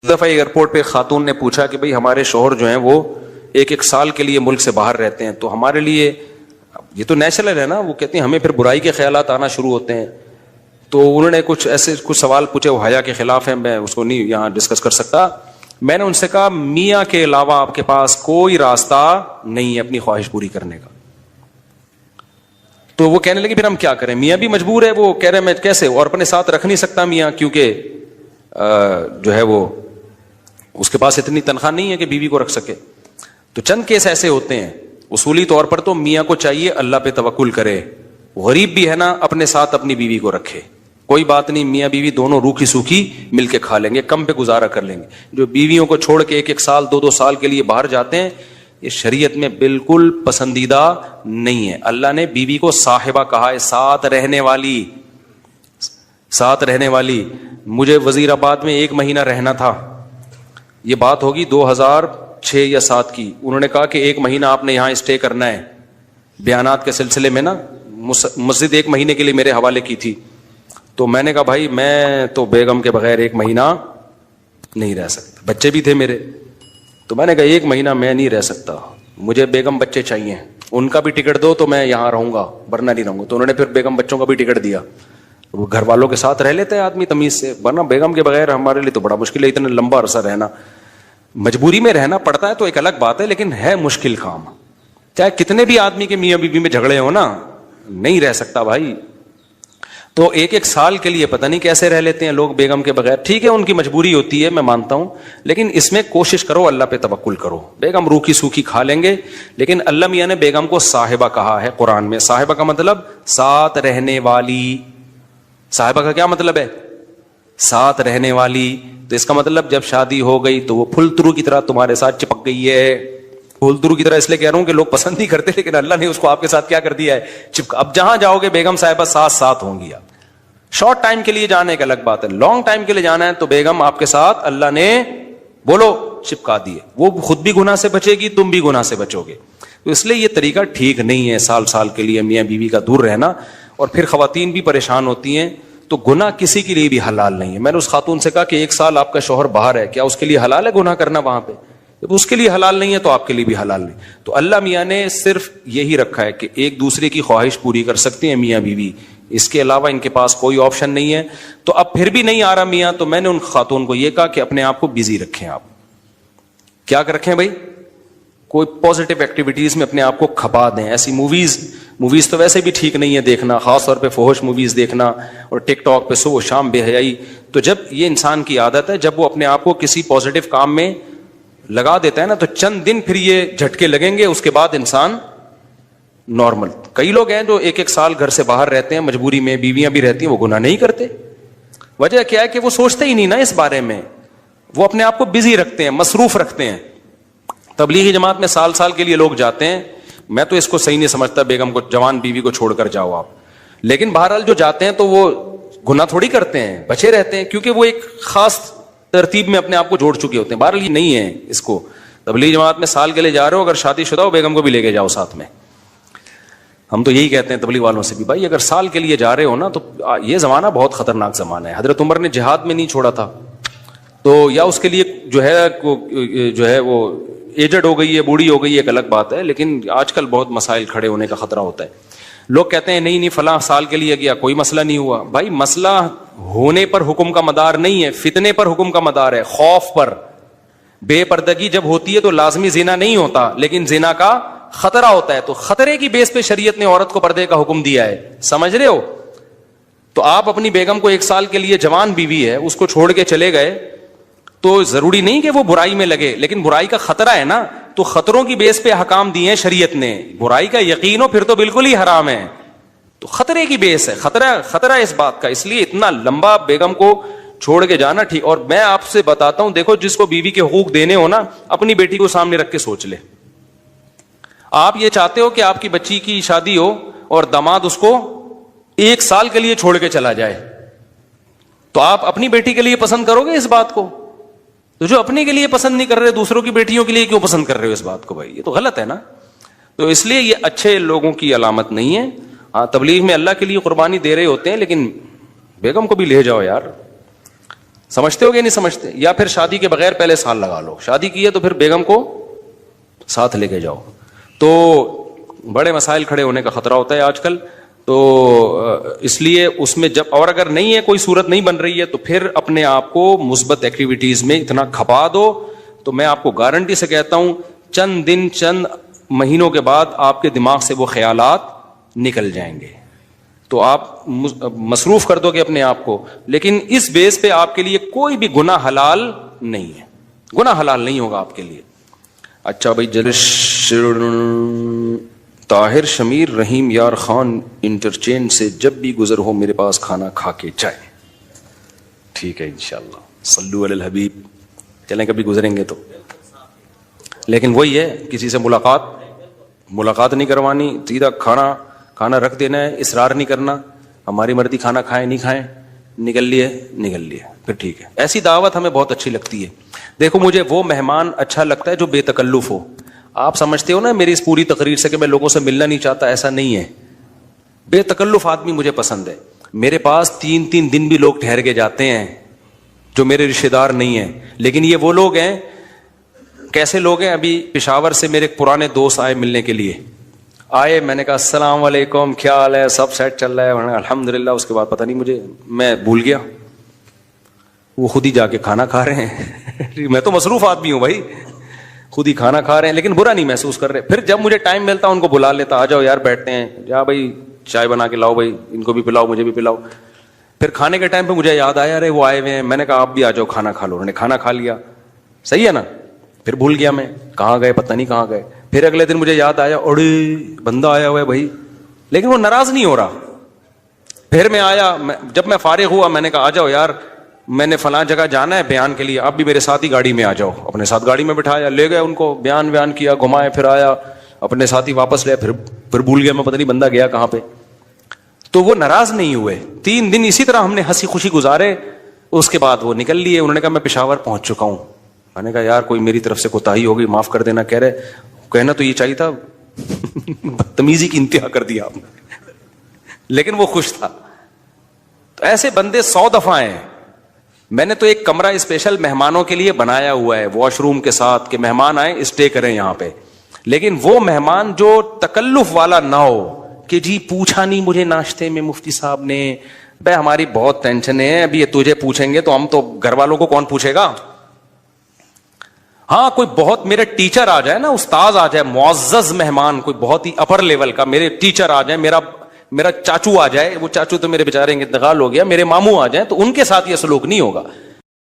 دفعہ ایئرپورٹ پہ خاتون نے پوچھا کہ بھئی ہمارے شوہر جو ہیں وہ ایک سال کے لیے ملک سے باہر رہتے ہیں، تو ہمارے لیے یہ تو نیچرل ہے نا، وہ کہتے ہیں ہمیں پھر برائی کے خیالات آنا شروع ہوتے ہیں. تو انہوں نے کچھ سوال پوچھے، وہ حیا کے خلاف ہیں، میں اس کو نہیں یہاں ڈسکس کر سکتا. میں نے ان سے کہا میاں کے علاوہ آپ کے پاس کوئی راستہ نہیں ہے اپنی خواہش پوری کرنے کا. تو وہ کہنے لگے پھر ہم کیا کریں، میاں بھی مجبور ہے. وہ کہہ رہے میں کیسے، اور اپنے ساتھ رکھ نہیں سکتا میاں، کیونکہ جو ہے وہ اس کے پاس اتنی تنخواہ نہیں ہے کہ بیوی کو رکھ سکے. تو چند کیس ایسے ہوتے ہیں. اصولی طور پر تو میاں کو چاہیے اللہ پہ توکل کرے، غریب بھی ہے نا اپنے ساتھ اپنی بیوی کو رکھے. کوئی بات نہیں، میاں بیوی دونوں روکھی سوکھی مل کے کھا لیں گے، کم پہ گزارا کر لیں گے. جو بیویوں کو چھوڑ کے ایک سال دو سال کے لیے باہر جاتے ہیں، یہ شریعت میں بالکل پسندیدہ نہیں ہے. اللہ نے بیوی کو صاحبہ کہا ہے، ساتھ رہنے والی. مجھے وزیر آباد میں 1 مہینہ رہنا تھا، یہ بات ہوگی 2006 یا 2007 کی. انہوں نے کہا کہ 1 مہینہ آپ نے یہاں اسٹے کرنا ہے. بیانات کے سلسلے میں نا مسجد 1 مہینے کے لیے میرے حوالے کی تھی. تو میں نے کہا بھائی میں تو بیگم کے بغیر 1 مہینہ نہیں رہ سکتا، بچے بھی تھے میرے. تو میں نے کہا 1 مہینہ میں نہیں رہ سکتا، مجھے بیگم بچے چاہیے، ان کا بھی ٹکٹ دو تو میں یہاں رہوں گا ورنہ نہیں رہوں گا. تو انہوں نے پھر بیگم بچوں کا بھی ٹکٹ دیا. وہ گھر والوں کے ساتھ رہ لیتے ہیں آدمی تمیز سے، ورنہ بیگم کے بغیر ہمارے لیے تو بڑا مشکل ہے اتنا لمبا عرصہ رہنا. مجبوری میں رہنا پڑتا ہے تو ایک الگ بات ہے، لیکن ہے مشکل کام. چاہے کتنے بھی آدمی کے میاں بیوی میں جھگڑے ہو نا، نہیں رہ سکتا بھائی. تو 1 سال کے لیے پتہ نہیں کیسے رہ لیتے ہیں لوگ بیگم کے بغیر. ٹھیک ہے ان کی مجبوری ہوتی ہے، میں مانتا ہوں، لیکن اس میں کوشش کرو اللہ پہ توکل کرو. بیگم روکھی سوکھی کھا لیں گے، لیکن اللہ میاں نے بیگم کو صاحبہ کہا ہے قرآن میں. صاحبہ کا مطلب ساتھ رہنے والی. صاحبہ کا کیا مطلب ہے؟ ساتھ رہنے والی. تو اس کا مطلب جب شادی ہو گئی تو وہ پھول ترو کی طرح تمہارے ساتھ چپک گئی ہے. پھول ترو کی طرح اس لیے کہہ رہا ہوں کہ لوگ پسند نہیں کرتے، لیکن اللہ نے اس کو آپ کے ساتھ کیا کر دیا ہے، چپکا. اب جہاں جاؤ گے بیگم صاحبہ ساتھ ہوں گی. آپ شارٹ ٹائم کے لیے جانے کا الگ بات ہے، لانگ ٹائم کے لیے جانا ہے تو بیگم آپ کے ساتھ اللہ نے بولو چپکا دیے. وہ خود بھی گناہ سے بچے گی، تم بھی گناہ سے بچو گے. تو اس لیے یہ طریقہ ٹھیک نہیں ہے سال کے لیے میاں بیوی کا دور رہنا. اور پھر خواتین بھی پریشان ہوتی ہیں. تو گناہ کسی کے لیے بھی حلال نہیں ہے. میں نے اس خاتون سے کہا کہ 1 سال آپ کا شوہر باہر ہے، کیا اس کے لیے حلال ہے گناہ کرنا وہاں پہ؟ جب اس کے لیے حلال نہیں ہے تو آپ کے لیے بھی حلال نہیں. تو اللہ میاں نے صرف یہی رکھا ہے کہ ایک دوسرے کی خواہش پوری کر سکتے ہیں میاں بیوی، اس کے علاوہ ان کے پاس کوئی آپشن نہیں ہے. تو اب پھر بھی نہیں آ رہا میاں، تو میں نے ان خاتون کو یہ کہا کہ اپنے آپ کو بزی رکھیں. آپ کیا رکھیں بھائی؟ کوئی پازیٹیو ایکٹیویٹیز میں اپنے آپ کو کھپا دیں. ایسی موویز تو ویسے بھی ٹھیک نہیں ہے دیکھنا، خاص طور پہ فحش موویز دیکھنا اور ٹک ٹاک پہ صبح و شام بے حیائی. تو جب یہ انسان کی عادت ہے، جب وہ اپنے آپ کو کسی پازیٹیو کام میں لگا دیتا ہے نا، تو چند دن پھر یہ جھٹکے لگیں گے، اس کے بعد انسان نارمل. کئی لوگ ہیں جو 1 سال گھر سے باہر رہتے ہیں، مجبوری میں بیویاں بھی رہتی ہیں، وہ گناہ نہیں کرتے. وجہ کیا ہے کہ وہ سوچتے ہی نہیں نا اس بارے میں، وہ اپنے آپ کو بزی رکھتے ہیں، مصروف رکھتے ہیں. تبلیغی جماعت میں سال کے لیے لوگ جاتے ہیں. میں تو اس کو صحیح نہیں سمجھتا، بیگم کو، جوان بیوی کو چھوڑ کر جاؤ آپ. لیکن بہرحال جو جاتے ہیں تو وہ گناہ تھوڑی کرتے ہیں، بچے رہتے ہیں، کیونکہ وہ ایک خاص ترتیب میں اپنے آپ کو جوڑ چکے ہوتے ہیں. بہرحال یہ نہیں ہے اس کو. تبلیغی جماعت میں سال کے لیے جا رہے ہو، اگر شادی شدہ ہو بیگم کو بھی لے کے جاؤ ساتھ میں. ہم تو یہی کہتے ہیں تبلیغ والوں سے بھی، بھائی اگر سال کے لیے جا رہے ہو نا، تو یہ زمانہ بہت خطرناک زمانہ ہے. حضرت عمر نے جہاد میں نہیں چھوڑا تھا، تو یا اس کے لیے جو ہے وہ ایجڈ ہو گئی ہے، بوڑھی ہو گئی ہے، ایک الگ بات ہے. لیکن آج کل بہت مسائل کھڑے ہونے کا خطرہ ہوتا ہے. لوگ کہتے ہیں نہیں فلاں سال کے لیے گیا کوئی مسئلہ نہیں ہوا. بھائی مسئلہ ہونے پر حکم کا مدار نہیں ہے، فتنے پر حکم کا مدار ہے، خوف پر. بے پردگی جب ہوتی ہے تو لازمی زنا نہیں ہوتا، لیکن زنا کا خطرہ ہوتا ہے. تو خطرے کی بیس پہ شریعت نے عورت کو پردے کا حکم دیا ہے. سمجھ رہے ہو؟ تو آپ اپنی بیگم کو 1 سال کے لیے، جوان بیوی ہے، اس کو چھوڑ کے چلے گئے تو ضروری نہیں کہ وہ برائی میں لگے، لیکن برائی کا خطرہ ہے نا. تو خطروں کی بیس پہ احکام دیے ہیں شریعت نے. برائی کا یقین ہو پھر تو بالکل ہی حرام ہے. تو خطرے کی بیس ہے، خطرہ اس بات کا. اس لیے اتنا لمبا بیگم کو چھوڑ کے جانا ٹھیک. اور میں آپ سے بتاتا ہوں، دیکھو جس کو بیوی کے حقوق دینے ہو نا، اپنی بیٹی کو سامنے رکھ کے سوچ لے. آپ یہ چاہتے ہو کہ آپ کی بچی کی شادی ہو اور داماد اس کو 1 سال کے لیے چھوڑ کے چلا جائے، تو آپ اپنی بیٹی کے لیے پسند کرو گے اس بات کو؟ تو جو اپنے کے لیے پسند نہیں کر رہے، دوسروں کی بیٹیوں کے لیے کیوں پسند کر رہے ہو اس بات کو؟ بھائی یہ تو غلط ہے نا. تو اس لیے یہ اچھے لوگوں کی علامت نہیں ہے. ہاں تبلیغ میں اللہ کے لیے قربانی دے رہے ہوتے ہیں، لیکن بیگم کو بھی لے جاؤ یار. سمجھتے ہو گے نہیں سمجھتے؟ یا پھر شادی کے بغیر پہلے سال لگا لو, شادی کی ہے تو پھر بیگم کو ساتھ لے کے جاؤ. تو بڑے مسائل کھڑے ہونے کا خطرہ ہوتا ہے آج کل. تو اس لیے اس میں جب, اور اگر نہیں ہے کوئی صورت نہیں بن رہی ہے, تو پھر اپنے آپ کو مثبت ایکٹیویٹیز میں اتنا کھپا دو. تو میں آپ کو گارنٹی سے کہتا ہوں چند دن چند مہینوں کے بعد آپ کے دماغ سے وہ خیالات نکل جائیں گے. تو آپ مصروف کر دو گے اپنے آپ کو, لیکن اس بیس پہ آپ کے لیے کوئی بھی گناہ حلال نہیں ہے, گناہ حلال نہیں ہوگا آپ کے لیے. اچھا بھائی, طاہر شمیر رحیم یار خان انٹرچینج سے جب بھی گزر ہو میرے پاس کھانا کھا کے جائے. ٹھیک ہے انشاءاللہ, صلو علی الحبیب. چلیں کبھی گزریں گے تو. لیکن وہی ہے, کسی سے ملاقات نہیں کروانی, سیدھا کھانا رکھ دینا ہے, اصرار نہیں کرنا. ہماری مرضی, کھانا کھائیں نہیں کھائیں, نکل لیے پھر ٹھیک ہے. ایسی دعوت ہمیں بہت اچھی لگتی ہے. دیکھو مجھے وہ مہمان اچھا لگتا ہے جو بے تکلف ہو. آپ سمجھتے ہو نا میری اس پوری تقریر سے کہ میں لوگوں سے ملنا نہیں چاہتا, ایسا نہیں ہے. بے تکلف آدمی مجھے پسند ہے. میرے پاس 3 دن بھی لوگ ٹھہر کے جاتے ہیں جو میرے رشتے دار نہیں ہیں, لیکن یہ وہ لوگ ہیں. کیسے لوگ ہیں؟ ابھی پشاور سے میرے پرانے دوست آئے ملنے کے لیے. آئے, میں نے کہا السلام علیکم, کیا حال ہے, سب سیٹ چل رہا ہے, الحمدللہ. اس کے بعد پتہ نہیں میں بھول گیا, وہ خود ہی جا کے کھانا کھا رہے ہیں. میں تو مصروف آدمی ہوں بھائی, خود ہی کھانا کھا رہے ہیں, لیکن برا نہیں محسوس کر رہے. پھر جب مجھے ٹائم ملتا ان کو بلا لیتا, آ جاؤ یار بیٹھتے ہیں, جا بھائی چائے بنا کے لاؤ, بھائی ان کو بھی پلاؤ مجھے بھی پلاؤ. پھر کھانے کے ٹائم پہ مجھے یاد آیا, ارے وہ آئے ہوئے ہیں. میں نے کہا آپ بھی آ جاؤ کھانا کھا لو. انہوں نے کھانا کھا لیا, صحیح ہے نا. پھر بھول گیا میں, کہاں گئے پتہ نہیں کہاں گئے. پھر اگلے دن مجھے یاد آیا, اڑے بندہ آیا ہوا ہے بھائی, لیکن وہ ناراض نہیں ہو رہا. پھر میں آیا, جب میں فارغ ہوا میں نے کہا آ جاؤ یار, میں نے فلاں جگہ جانا ہے بیان کے لیے, آپ بھی میرے ساتھ ہی گاڑی میں آ جاؤ. اپنے ساتھ گاڑی میں بٹھایا, لے گئے ان کو, بیان کیا, گھمائے, پھر آیا اپنے ساتھ ہی واپس لے. پھر بھول گیا میں, پتہ نہیں بندہ گیا کہاں پہ. تو وہ ناراض نہیں ہوئے. 3 دن اسی طرح ہم نے ہنسی خوشی گزارے. اس کے بعد وہ نکل لیے. انہوں نے کہا میں پشاور پہنچ چکا ہوں. میں نے کہا یار کوئی میری طرف سے کوتاہی ہو گئی, معاف کر دینا. کہہ رہے کہنا تو یہ چاہیے تھا, بدتمیزی کی انتہا کر دیا آپ نے. لیکن وہ خوش تھا. تو ایسے بندے 100 دفعہ ہیں. میں نے تو ایک کمرہ اسپیشل مہمانوں کے لیے بنایا ہوا ہے, واش روم کے ساتھ, کہ مہمان آئیں اسٹے کریں یہاں پہ. لیکن وہ مہمان جو تکلف والا نہ ہو کہ جی پوچھا نہیں مجھے ناشتے میں مفتی صاحب نے, بھائی ہماری بہت ٹینشن ہے, ابھی یہ تجھے پوچھیں گے تو ہم تو گھر والوں کو کون پوچھے گا. ہاں کوئی بہت میرے ٹیچر آ جائے نا, استاذ آ جائے, معزز مہمان, کوئی بہت ہی اپر لیول کا, میرے ٹیچر آ جائے, میرا چاچو آ جائے, وہ چاچو تو میرے بیچارے انتقال ہو گیا, میرے ماموں آ جائیں, تو ان کے ساتھ یہ سلوک نہیں ہوگا.